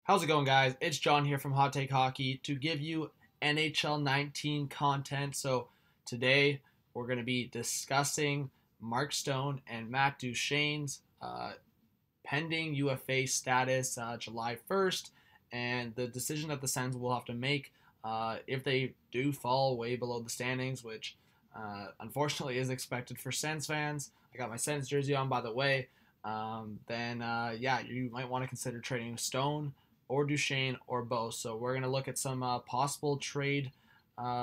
How's it going, guys? It's John here from Hot Take Hockey to give you NHL 19 content. So today we're going to be discussing Mark Stone and Matt Duchene's pending UFA status July 1st and the decision that the Sens will have to make if they do fall way below the standings, which unfortunately is expected for Sens fans. I got my Sens jersey on, by the way. Then you might want to consider trading Stone or Duchene or both. So we're going to look at some possible trade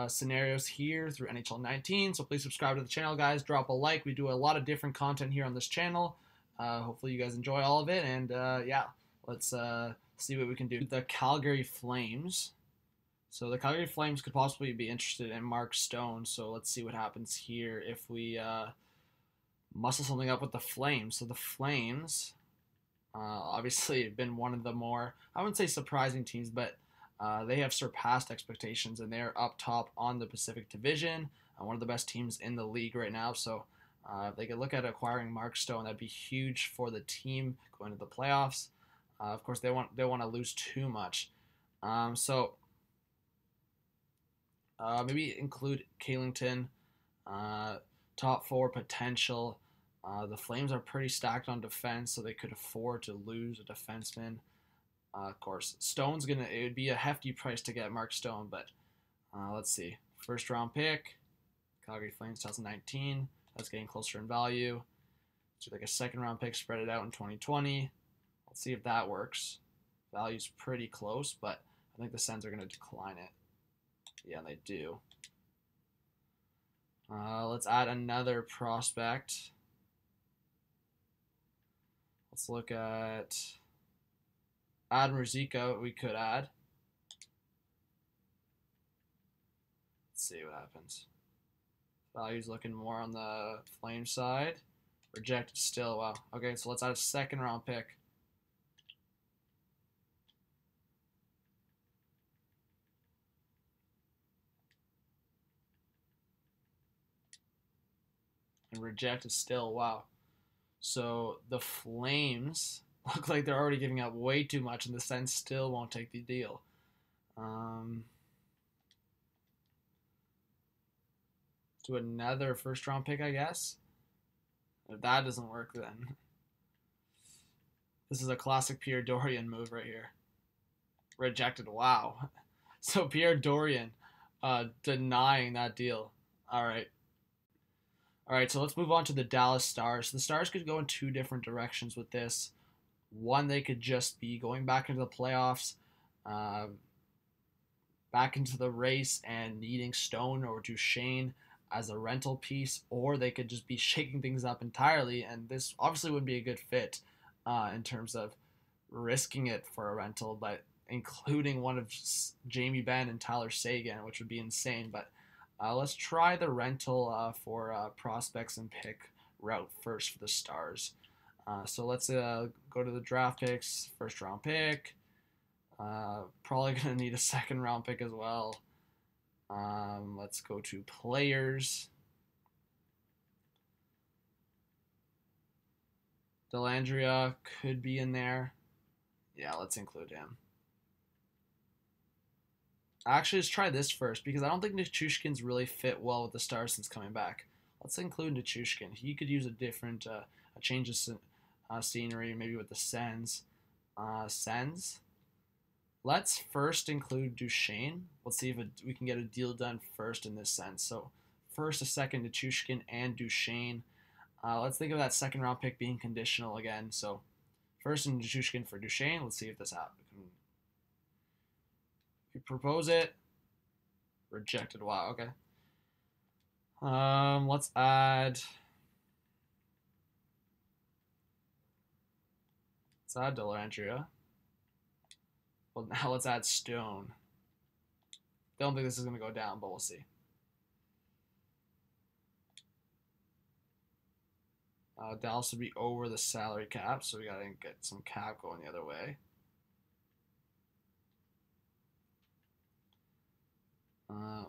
scenarios here through NHL 19. So please subscribe to the channel, guys. Drop a like. We do a lot of different content here on this channel. Hopefully you guys enjoy all of it. And let's see what we can do. The Calgary Flames. So the Calgary Flames could possibly be interested in Mark Stone. So let's see what happens here if we muscle something up with the Flames. So the Flames obviously have been one of the more, I wouldn't say surprising teams, but they have surpassed expectations and they're up top on the Pacific Division, one of the best teams in the league right now. So if they could look at acquiring Mark Stone, that'd be huge for the team going to the playoffs. Of course, they want to lose too much. Maybe include Kalington, top four potential. The Flames are pretty stacked on defense, so they could afford to lose a defenseman. Of course, it would be a hefty price to get Mark Stone, but let's see. First round pick, Calgary Flames 2019. That's getting closer in value. So like a second round pick, spread it out in 2020. Let's see if that works. Value's pretty close, but I think the Sens are going to decline it. Yeah, they do. Let's add another prospect. Let's look at Adam Ruzicka. We could add. Let's see what happens. Value's looking more on the Flame side. Rejected still. Wow. Okay, so let's add a second round pick. And rejected still. Wow. So the Flames look like they're already giving up way too much, and the Sens still won't take the deal. Do another first round pick, I guess. If that doesn't work, then this is a classic Pierre Dorian move right here. Rejected. Wow. So Pierre Dorian denying that deal. All right. All right, so let's move on to the Dallas Stars. The Stars could go in two different directions with this. One, they could just be going back into the playoffs, back into the race and needing Stone or Duchene as a rental piece, or they could just be shaking things up entirely, and this obviously would be a good fit in terms of risking it for a rental, but including one of Jamie Benn and Tyler Seguin, which would be insane, but let's try the rental for prospects and pick route first for the Stars. So let's go to the draft picks. First round pick. Probably going to need a second round pick as well. Let's go to players. Delandria could be in there. Yeah, let's include him. Actually, let's try this first because I don't think Nichushkin's really fit well with the Stars since coming back. Let's include Nichushkin. He could use a different, a change of scenery, maybe with the Sens. Sens. Let's first include Duchene. Let's see if we can get a deal done first in this sense. So first, a second Nichushkin and Duchene. Let's think of that second round pick being conditional again. So first in Nichushkin for Duchene. Let's see if this happens. If you propose it, rejected. Wow, okay. Let's add Delandria. Well, now let's add Stone. Don't think this is going to go down, but we'll see. Dallas would be over the salary cap, so we got to get some cap going the other way.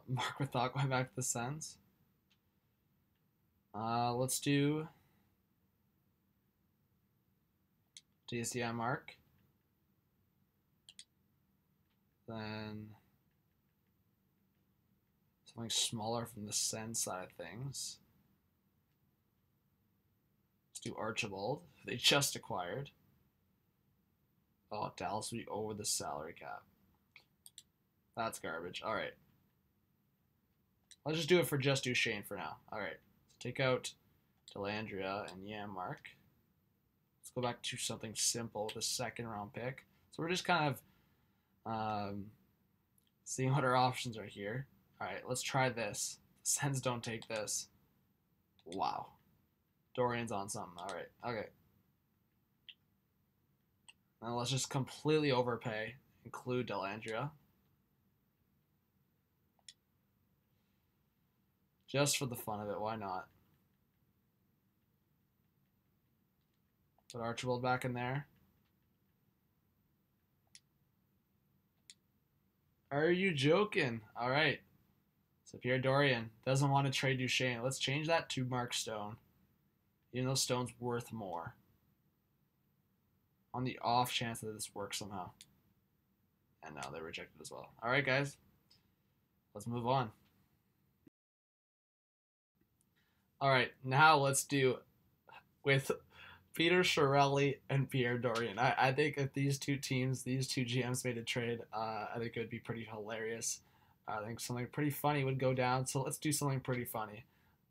Mark with thought going back to the Sens. Let's do DSDI Mark. Then something smaller from the Sens side of things. Let's do Archibald. They just acquired. Oh, Dallas will be over the salary cap. That's garbage. All right. Let's just do it for just Duchene for now. All right. So take out Delandria and Yanmark. Let's go back to something simple, the second round pick. So we're just kind of seeing what our options are here. All right, let's try this. The Sens don't take this. Wow. Dorian's on something. All right. Okay. Now let's just completely overpay. Include Delandria. Just for the fun of it, why not? Put Archibald back in there. Are you joking? All right. So Pierre Dorian doesn't want to trade Duchene. Let's change that to Mark Stone. Even though Stone's worth more. On the off chance that this works somehow. And now they're rejected as well. All right, guys. Let's move on. All right, now let's do with Peter Chiarelli and Pierre Dorian. I think if these two teams, these two GMs made a trade, I think it would be pretty hilarious. I think something pretty funny would go down. So let's do something pretty funny.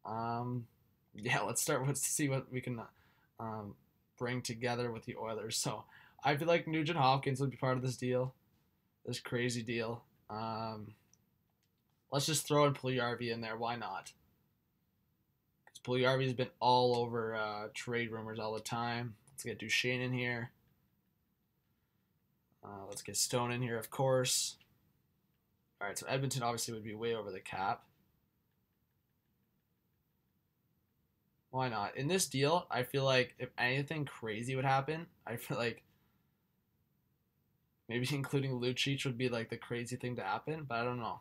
Yeah, let's start with see what we can bring together with the Oilers. So I feel like Nugent Hopkins would be part of this deal, this crazy deal. Let's just throw in Puljujarvi in there. Why not? Because Puljujarvi has been all over trade rumors all the time. Let's get Duchene in here. Let's get Stone in here, of course. All right, so Edmonton obviously would be way over the cap. Why not? In this deal, I feel like if anything crazy would happen, I feel like maybe including Lucic would be like the crazy thing to happen, but I don't know.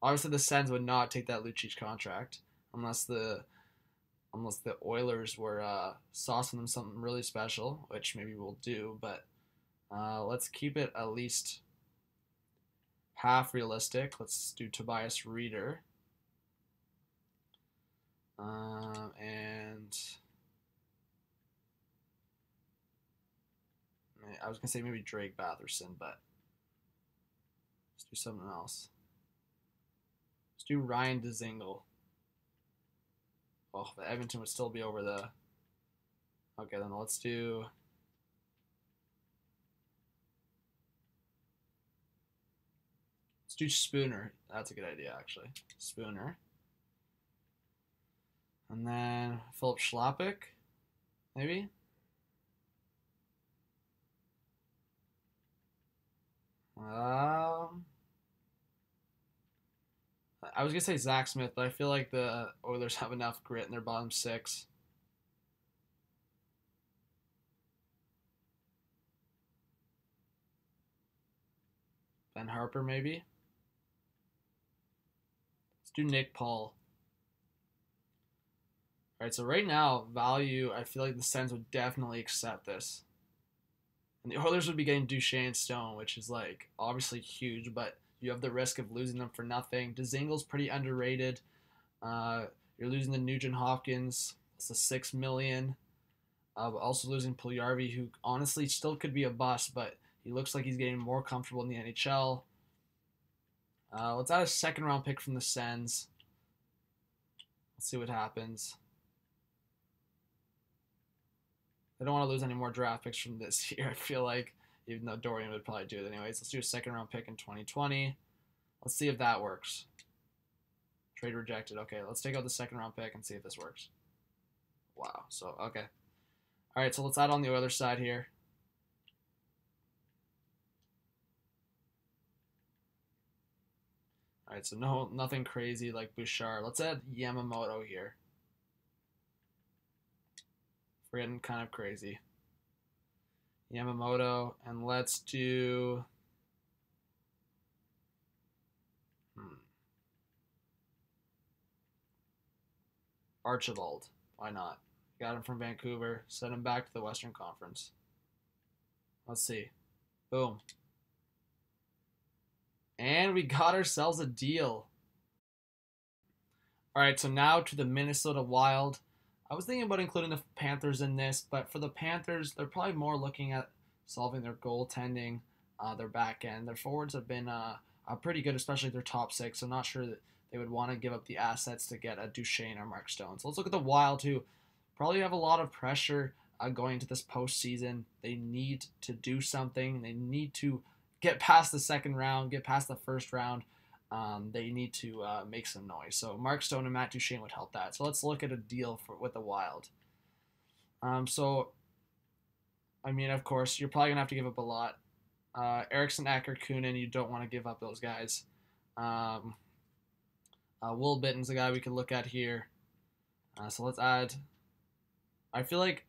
Obviously, the Sens would not take that Lucic contract unless the Oilers were saucing them something really special, which maybe we'll do. But let's keep it at least half realistic. Let's do Tobias Reeder. And I was gonna say maybe Drake Batherson, but let's do something else. Let's do Ryan Dzingel. Oh, the Edmonton would still be over the. Okay, then let's do. Let's do Spooner. That's a good idea, actually. Spooner. And then Philip Schlappick, maybe? I was going to say Zach Smith, but I feel like the Oilers have enough grit in their bottom six. Ben Harper, maybe? Let's do Nick Paul. All right, so right now, value, I feel like the Sens would definitely accept this. And the Oilers would be getting Duchene Stone, which is like obviously huge, but you have the risk of losing them for nothing. Dzingel's pretty underrated. You're losing the Nugent Hopkins. It's a $6 million. Also losing Puljujarvi, who honestly still could be a bust, but he looks like he's getting more comfortable in the NHL. Let's add a second round pick from the Sens. Let's see what happens. I don't want to lose any more draft picks from this year, I feel like, even though Dorian would probably do it anyways. Let's do a second round pick in 2020. Let's see if that works. Trade rejected. Okay, let's take out the second round pick and see if this works. Wow, so, okay. All right, so let's add on the other side here. All right, so nothing crazy like Bouchard. Let's add Yamamoto here. We're getting kind of crazy. Yamamoto, and let's do Archibald. Why not? Got him from Vancouver. Send him back to the Western Conference. Let's see. Boom. And we got ourselves a deal. All right, so now to the Minnesota Wild. I was thinking about including the Panthers in this, but for the Panthers, they're probably more looking at solving their goaltending, their back end. Their forwards have been pretty good, especially their top six. So I'm not sure that they would want to give up the assets to get a Duchene or Mark Stone. So let's look at the Wild, who probably have a lot of pressure going into this postseason. They need to do something. They need to get past the second round, get past the first round. They need to make some noise. So Mark Stone and Matt Duchene would help that. So let's look at a deal with the Wild. I mean, of course, you're probably going to have to give up a lot. Eriksson, Acker, Kunin, you don't want to give up those guys. Will Bitten's the guy we could look at here. So let's add. I feel like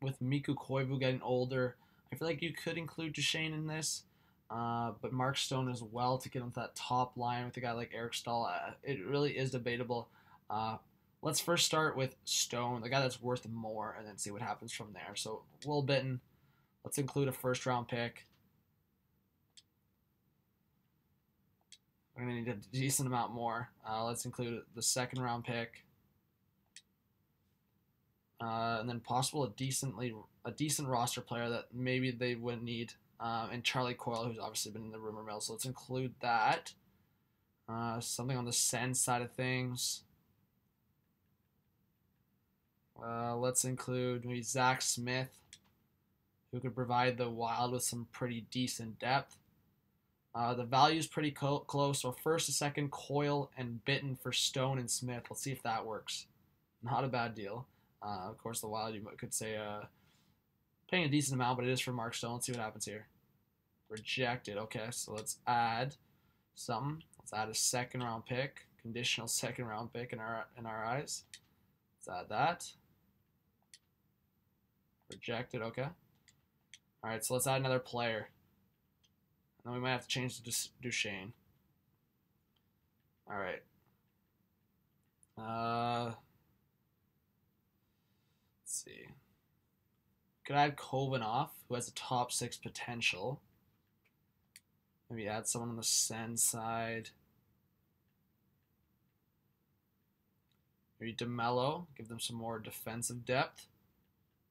with Mikko Koivu getting older, I feel like you could include Duchene in this. But Mark Stone as well to get into that top line with a guy like Eric Stahl. It really is debatable. Let's first start with Stone, the guy that's worth more, and then see what happens from there. So Will Bitten, let's include a first-round pick. We're going to need a decent amount more. Let's include the second-round pick. And then possible a decent roster player that maybe they would need. And Charlie Coyle, who's obviously been in the rumor mill. So let's include that. Something on the Sens side of things. Let's include maybe Zach Smith, who could provide the Wild with some pretty decent depth. The value is pretty close. So first and second, Coyle and Bitten for Stone and Smith. Let's see if that works. Not a bad deal. Of course, the Wild, you could say, paying a decent amount, but it is for Mark Stone. Let's see what happens here. Rejected. Okay, so let's add something. Let's add a second-round pick, conditional second-round pick in our eyes. Let's add that. Rejected. Okay. All right, so let's add another player. And then we might have to change to Duchene. All right. Let's see. Could add Kovanov, who has a top 6 potential. Maybe add someone on the Sens side. Maybe DeMello, give them some more defensive depth.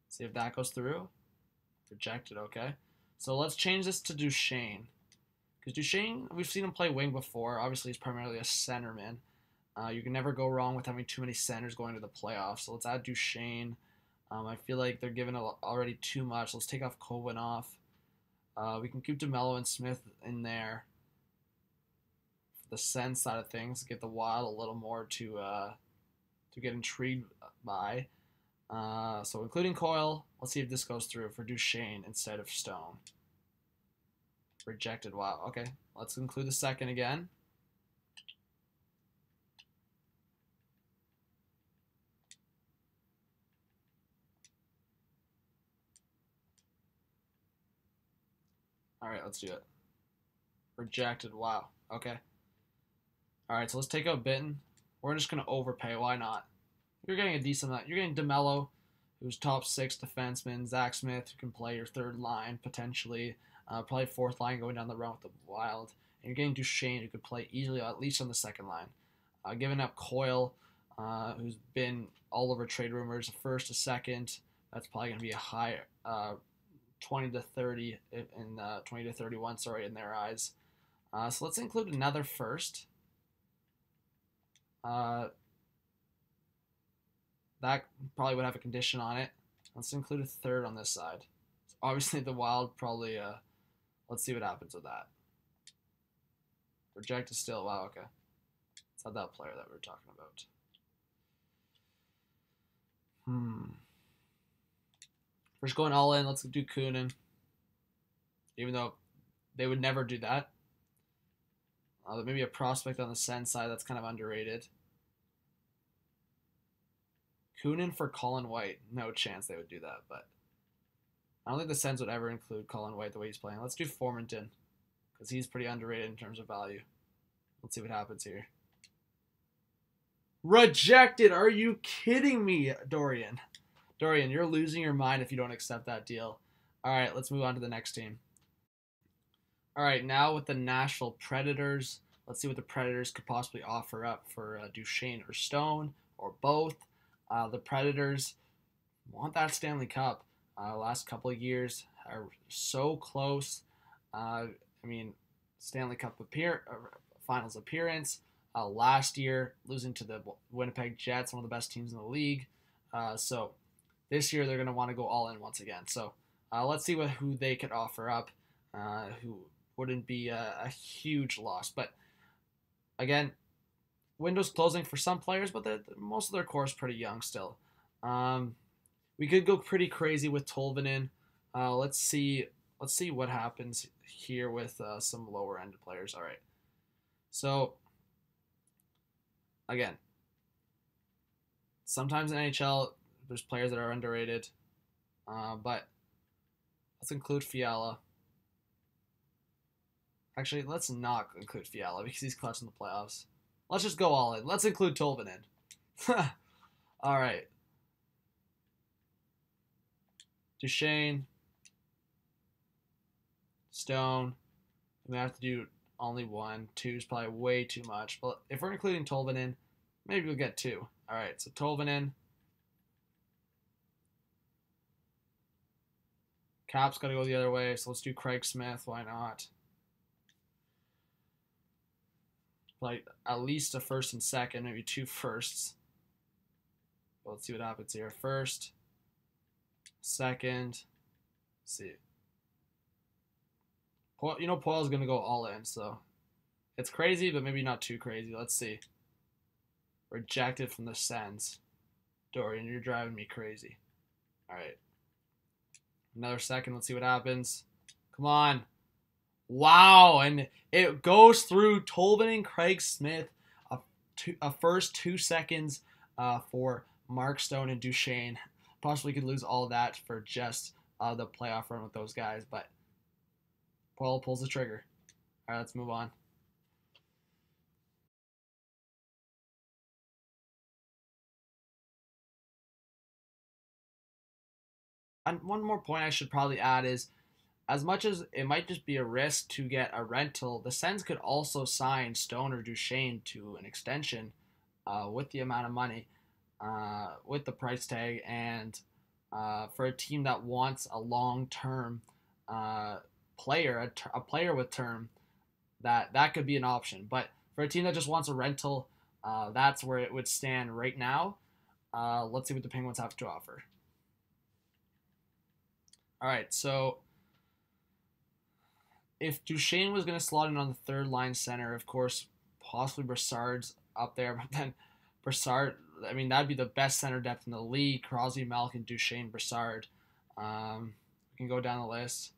See if that goes through. Rejected, okay. So let's change this to Duchene. Because Duchene, we've seen him play wing before. Obviously, he's primarily a centerman. You can never go wrong with having too many centers going to the playoffs. So let's add Duchene. I feel like they're giving already too much. Let's take off Kovanov. We can keep DeMello and Smith in there. For the Sens side of things, get the Wild a little more to get intrigued by. So including Coyle, let's see if this goes through for Duchene instead of Stone. Rejected. Wow. Okay. Let's include the second again. All right, let's do it. Rejected. Wow. Okay. All right, so let's take out Bitten. We're just going to overpay. Why not? You're getting a decent amount. You're getting DeMello, who's top 6 defenseman. Zach Smith, who can play your third line, potentially. Probably fourth line going down the run with the Wild. And you're getting Duchene, who could play easily, at least on the second line. Giving up Coyle, who's been all over trade rumors, a first, a second. That's probably going to be a high 20 to 30 in 20 to 31, sorry, in their eyes. So let's include another first. That probably would have a condition on it. Let's include a third on this side. So obviously, the Wild probably. Let's see what happens with that. Rejected still. Wow. Okay. It's not that player that we're talking about. First going all in. Let's do Kunin. Even though they would never do that. Maybe a prospect on the Sens side that's kind of underrated. Kunin for Colin White. No chance they would do that, but I don't think the Sens would ever include Colin White the way he's playing. Let's do Formanton, because he's pretty underrated in terms of value. Let's see what happens here. Rejected! Are you kidding me, Dorian? Dorian, you're losing your mind if you don't accept that deal. All right, let's move on to the next team. All right, now with the Nashville Predators, let's see what the Predators could possibly offer up for Duchene or Stone or both. The Predators want that Stanley Cup. Last couple of years are so close. I mean, Stanley Cup finals appearance. Last year, losing to the Winnipeg Jets, one of the best teams in the league. So this year they're going to want to go all in once again. So let's see who they could offer up, who wouldn't be a huge loss. But again, windows closing for some players, but most of their core is pretty young still. We could go pretty crazy with Tolvanen. Let's see what happens here with some lower end players. All right. So again, sometimes in NHL there's players that are underrated, but let's include Fiala. Actually, let's not include Fiala because he's clutch in the playoffs. Let's just go all in. Let's include Tolvanen. All right. Duchene, Stone. We have to do only one. Two is probably way too much. But if we're including Tolvanen, maybe we'll get two. All right, so Tolvanen. Cap's got to go the other way, so let's do Craig Smith. Why not? Like at least a first and second, maybe two firsts. Well, let's see what happens here. First, second. Let's see. Poil's going to go all in, so it's crazy, but maybe not too crazy. Let's see. Rejected from the Sens. Dorian, you're driving me crazy. All right. Another second. Let's see what happens. Come on. Wow. And it goes through Tolvanen and Craig Smith. A first 2 seconds for Mark Stone and Duchene. Possibly could lose all that for just the playoff run with those guys, but Poil pulls the trigger. All right, let's move on. And one more point I should probably add is, as much as it might just be a risk to get a rental, the Sens could also sign Stone or Duchene to an extension with the amount of money, with the price tag, and for a team that wants a long-term player, a player with term, that could be an option. But for a team that just wants a rental, that's where it would stand right now. Let's see what the Penguins have to offer. All right, so if Duchene was going to slot in on the third line center, of course, possibly Brassard's up there, but then Brassard, I mean, that'd be the best center depth in the league. Crosby, Malkin, Duchene, Brassard. We can go down the list.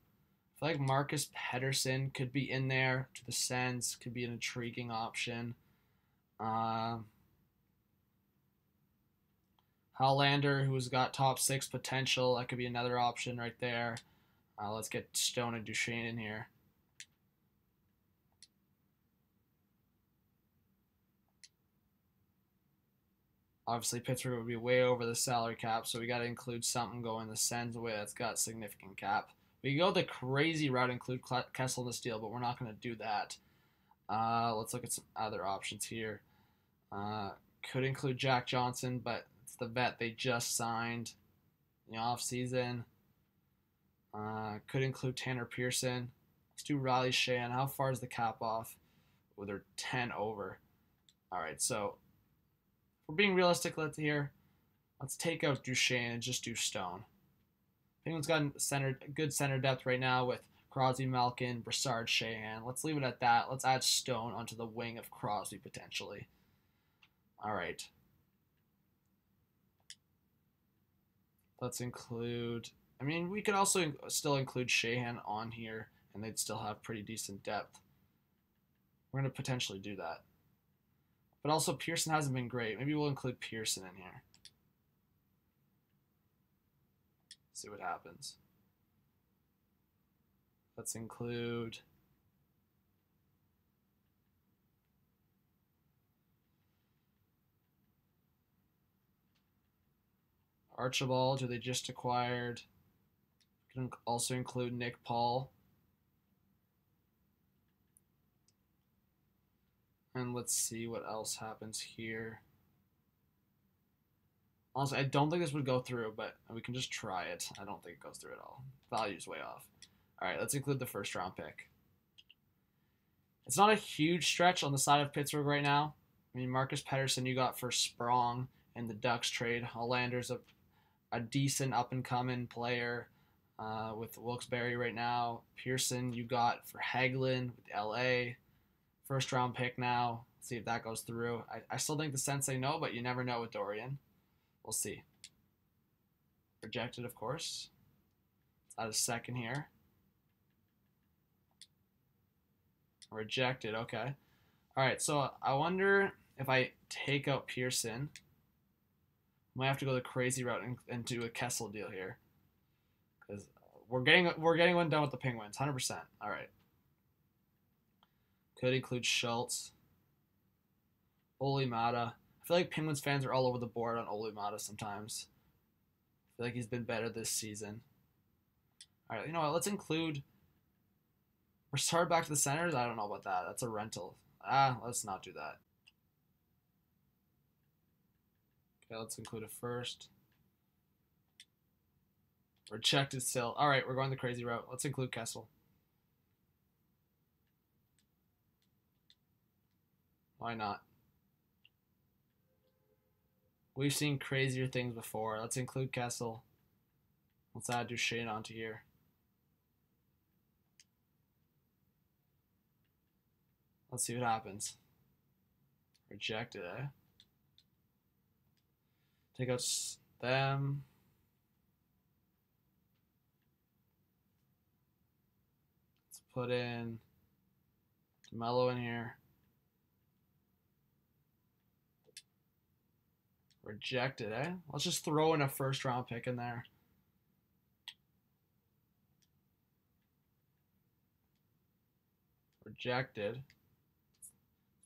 I feel like Marcus Pettersson could be in there to the Sens, could be an intriguing option. Hollander, who's got top 6 potential, that could be another option right there. Let's get Stone and Duchene in here. Obviously, Pittsburgh would be way over the salary cap, so we got to include something going the Sens way that's got significant cap. We can go the crazy route, include Kessel in this deal, but we're not going to do that. Let's look at some other options here. Could include Jack Johnson, but it's the vet they just signed in the offseason. Could include Tanner Pearson. Let's do Riley Sheahan. How far is the cap off? Oh, they're 10 over. All right, so if we're being realistic here, let's take out Duchene and just do Stone. Penguins got good center depth right now with Crosby, Malkin, Brassard, Sheahan. Let's leave it at that. Let's add Stone onto the wing of Crosby potentially. All right. Let's include, I mean, we could also still include Sheahan on here, and they'd still have pretty decent depth. We're going to potentially do that. But also, Pearson hasn't been great. Maybe we'll include Pearson in here. See what happens. Let's include Archibald, who they just acquired. Can also include Nick Paul. And let's see what else happens here. Honestly, I don't think this would go through, but we can just try it. I don't think it goes through at all. Value's way off. All right, let's include the first round pick. It's not a huge stretch on the side of Pittsburgh right now. I mean, Marcus Pettersson you got for Sprong in the Ducks trade. Hollander's a decent up-and-coming player with Wilkes-Barre right now. Pearson you got for Hagelin with LA. First round pick now. Let's see if that goes through. I still think the Sens say no, but you never know with Dorian. We'll see. Rejected, of course. Let's add a second here. Rejected, okay. All right, so I wonder if I take out Pearson. I might have to go the crazy route and do a Kessel deal here. Because we're getting one done with the Penguins, 100%. All right. Could include Schultz. Ole Mata. I feel like Penguins fans are all over the board on Ole Mata sometimes. I feel like he's been better this season. All right, you know what? Let's include... We're started back to the centers? I don't know about that. That's a rental. Let's not do that. Okay, let's include a first. Rejected still. All right, we're going the crazy route. Let's include Kessel. Why not? We've seen crazier things before. Let's include Kessel. Let's add Duchene onto here. Let's see what happens. Rejected, eh? Take out them. Let's put in DeMello in here. Rejected, eh? Let's just throw in a first round pick in there. Rejected.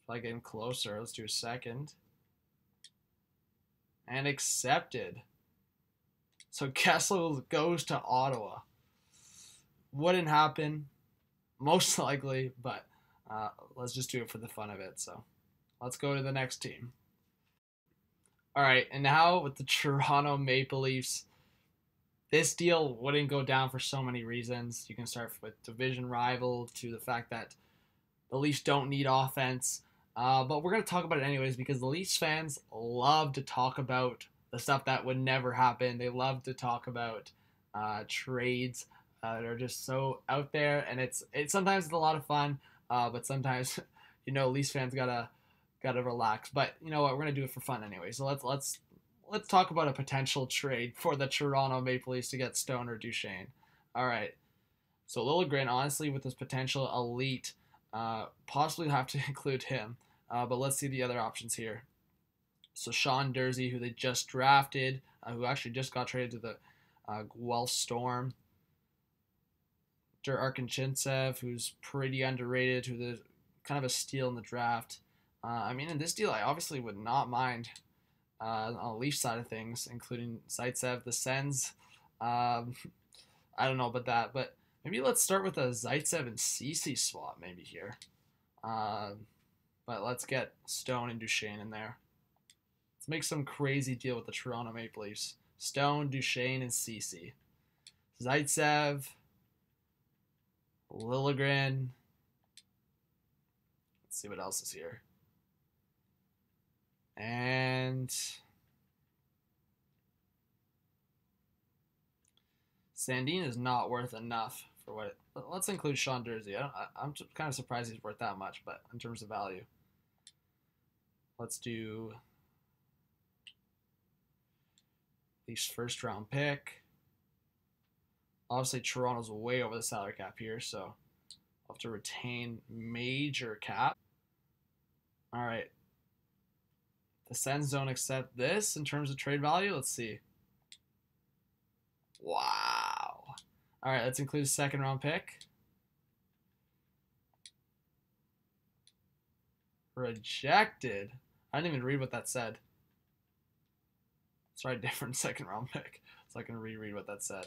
Like getting closer. Let's do a second. And accepted. So Kessel goes to Ottawa. Wouldn't happen, most likely, but let's just do it for the fun of it. So let's go to the next team. All right, and now with the Toronto Maple Leafs, this deal wouldn't go down for so many reasons. You can start with division rival to the fact that the Leafs don't need offense. But we're going to talk about it anyways because the Leafs fans love to talk about the stuff that would never happen. They love to talk about trades that are just so out there, and it's sometimes it's a lot of fun, but sometimes Leafs fans gotta relax. But you know what, we're gonna do it for fun anyway. So let's talk about a potential trade for the Toronto Maple Leafs to get Stone or Duchene. All right, so Liljegren, honestly, with his potential elite. Possibly have to include him, but let's see the other options here. So Sean Durzi, who they just drafted, who actually just got traded to the Guelph Storm. Arkinchintsev, who's pretty underrated, who's kind of a steal in the draft. I mean, in this deal, I obviously would not mind on the Leaf side of things, including Zaitsev, the Sens. I don't know about that, but maybe let's start with a Zaitsev and Ceci swap maybe here. But let's get Stone and Duchene in there. Let's make some crazy deal with the Toronto Maple Leafs. Stone, Duchene, and Ceci. Zaitsev, Liljegren. Let's see what else is here. And Sandin is not worth enough for what. Let's include Sean Durzi. I'm kind of surprised he's worth that much, but in terms of value, let's do Leafs first round pick. Obviously, Toronto's way over the salary cap here, so I'll have to retain major cap. All right. The Sens don't accept this in terms of trade value. Let's see. Wow. All right, let's include a second round pick. Rejected. I didn't even read what that said. Sorry, different second round pick. So I can reread what that said.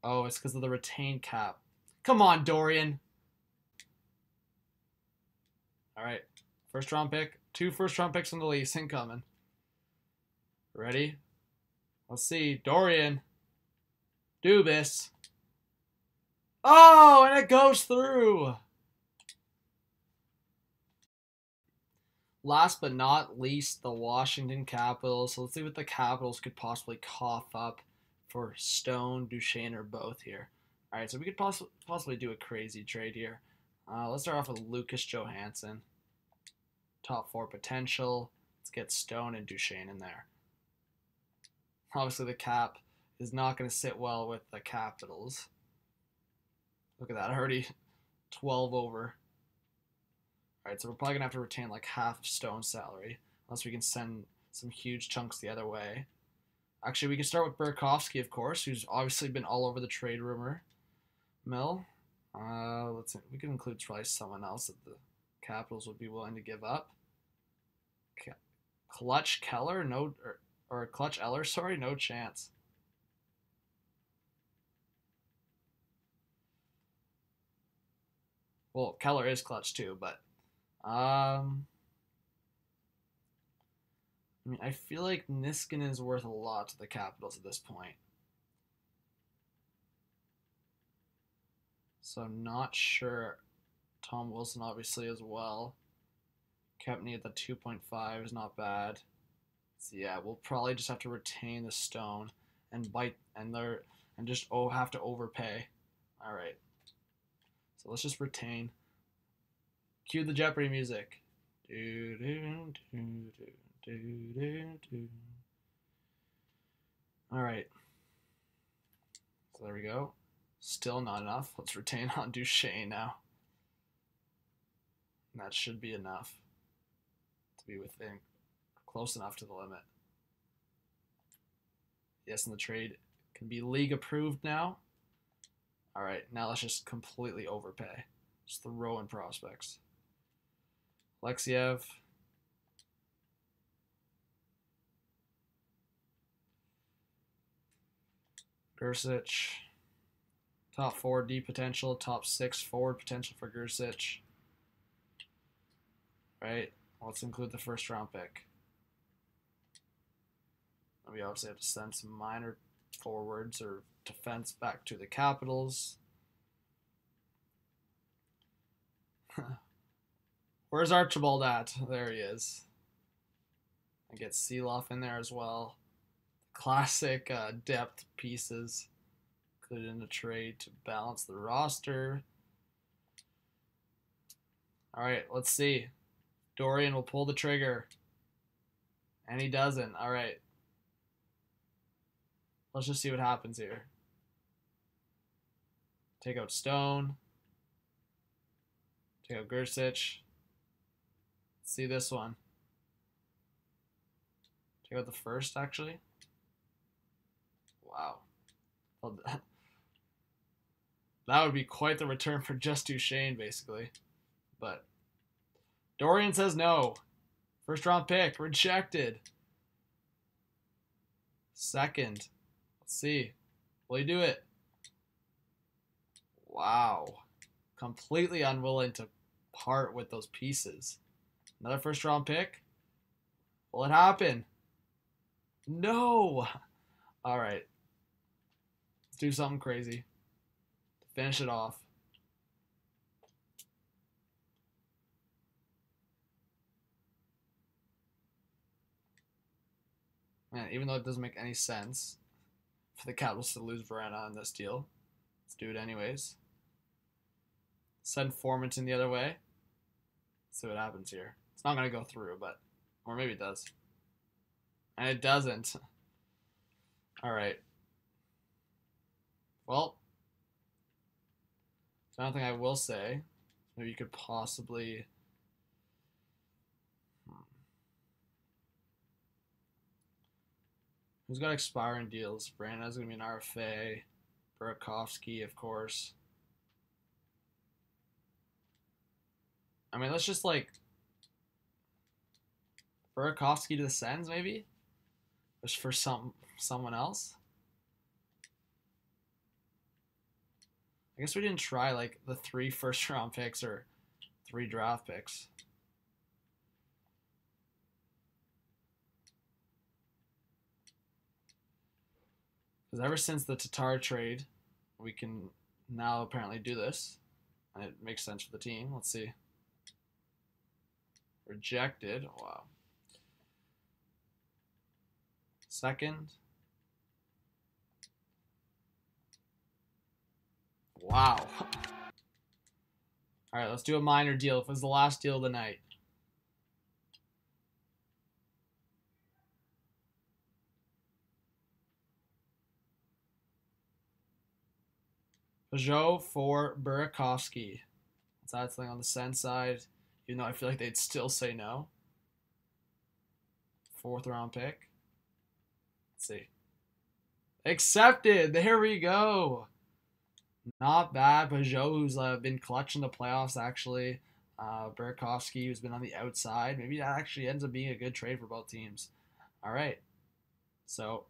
Oh, it's because of the retained cap. Come on, Dorian. All right. First round pick. 2 first round picks in the Leafs incoming. Ready? Let's see. Dorian. Dubas. Oh, and it goes through. Last but not least, the Washington Capitals. So let's see what the Capitals could possibly cough up for Stone, Duchene, or both here. All right, so we could possibly do a crazy trade here. Let's start off with Lucas Johansson. Top 4 potential. Let's get Stone and Duchene in there. Obviously, the cap is not going to sit well with the Capitals. Look at that, already 12 over. Alright, so we're probably going to have to retain like half of Stone's salary, unless we can send some huge chunks the other way. Actually, we can start with Burakovsky, of course, who's obviously been all over the trade rumor mill. Let's see, we can include probably someone else that the Capitals would be willing to give up. Clutch Keller, no, or Clutch Eller, sorry, no chance. Well, Keller is clutch too, but I mean, I feel like Niskanen is worth a lot to the Capitals at this point. So I'm not sure. Tom Wilson obviously as well. Kepney at the 2.5 is not bad. So yeah, we'll probably just have to retain the Stone and bite and just have to overpay. All right. So let's just retain. Cue the Jeopardy music. All right. So there we go. Still not enough. Let's retain on Duchene now. And that should be enough to be within close enough to the limit. Yes, and the trade can be league approved now. All right, now let's just completely overpay. Just throw in prospects. Alexiev. Gersic. Top 4 D potential, top 6 forward potential for Gersic. Right, let's include the first round pick. We obviously have to send some minor forwards or defense back to the Capitals. Where's Archibald at? There he is. I get Seeloff in there as well. Classic depth pieces included in the trade to balance the roster. All right, let's see. Dorian will pull the trigger. And he doesn't. All right. Let's just see what happens here. Take out Stone. Take out Gersic. Let's see this one. Take out the first, actually. Wow. Well, that would be quite the return for just Duchene, basically. But Dorian says no. First round pick, rejected. Second. Let's see. Will he do it? Wow. Completely unwilling to part with those pieces. Another first round pick? Will it happen? No. All right. Let's do something crazy to finish it off. Man, even though it doesn't make any sense for the Capitals to lose Verena in this deal, let's do it anyways. Send Formanton the other way. See what happens here. It's not going to go through, but... Or maybe it does. And it doesn't. Alright. Well. So another thing I will say. Maybe you could possibly... Who's got expiring deals? Brandon's going to be an RFA. Burakovsky, of course. I mean, let's just, like... Burakovsky to the Sens, maybe? Just for someone else? I guess we didn't try, like, the 3 first-round picks or 3 draft picks. Because ever since the Tatar trade, we can now apparently do this. And it makes sense for the team. Let's see. Rejected. Wow. Second. Wow. All right, let's do a minor deal. If it was the last deal of the night. Peugeot for Burakovsky. That's something on the Send side, even though I feel like they'd still say no. 4th round pick. Let's see. Accepted. There we go. Not bad. Peugeot, who's been clutch in the playoffs, actually. Burakovsky, who's been on the outside. Maybe that actually ends up being a good trade for both teams. All right. So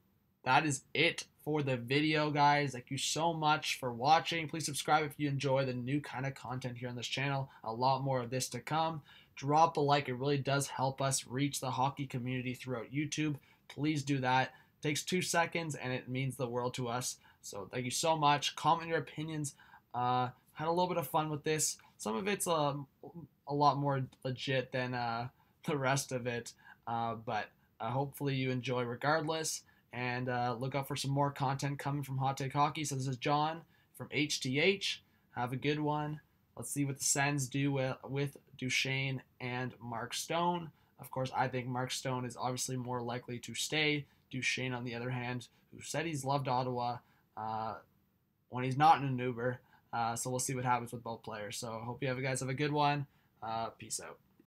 that is it for the video, guys. Thank you so much for watching. Please subscribe if you enjoy the new kind of content here on this channel. A lot more of this to come. Drop a like. It really does help us reach the hockey community throughout YouTube. Please do that. It takes 2 seconds, and it means the world to us. So thank you so much. Comment your opinions. Had a little bit of fun with this. Some of it's a lot more legit than the rest of it. But hopefully you enjoy regardless. And look out for some more content coming from Hot Take Hockey. So this is John from HTH. Have a good one. Let's see what the Sens do with Duchene and Mark Stone. Of course, I think Mark Stone is obviously more likely to stay. Duchene, on the other hand, who said he's loved Ottawa when he's not in an Uber. So we'll see what happens with both players. So I hope you guys have a good one. Peace out.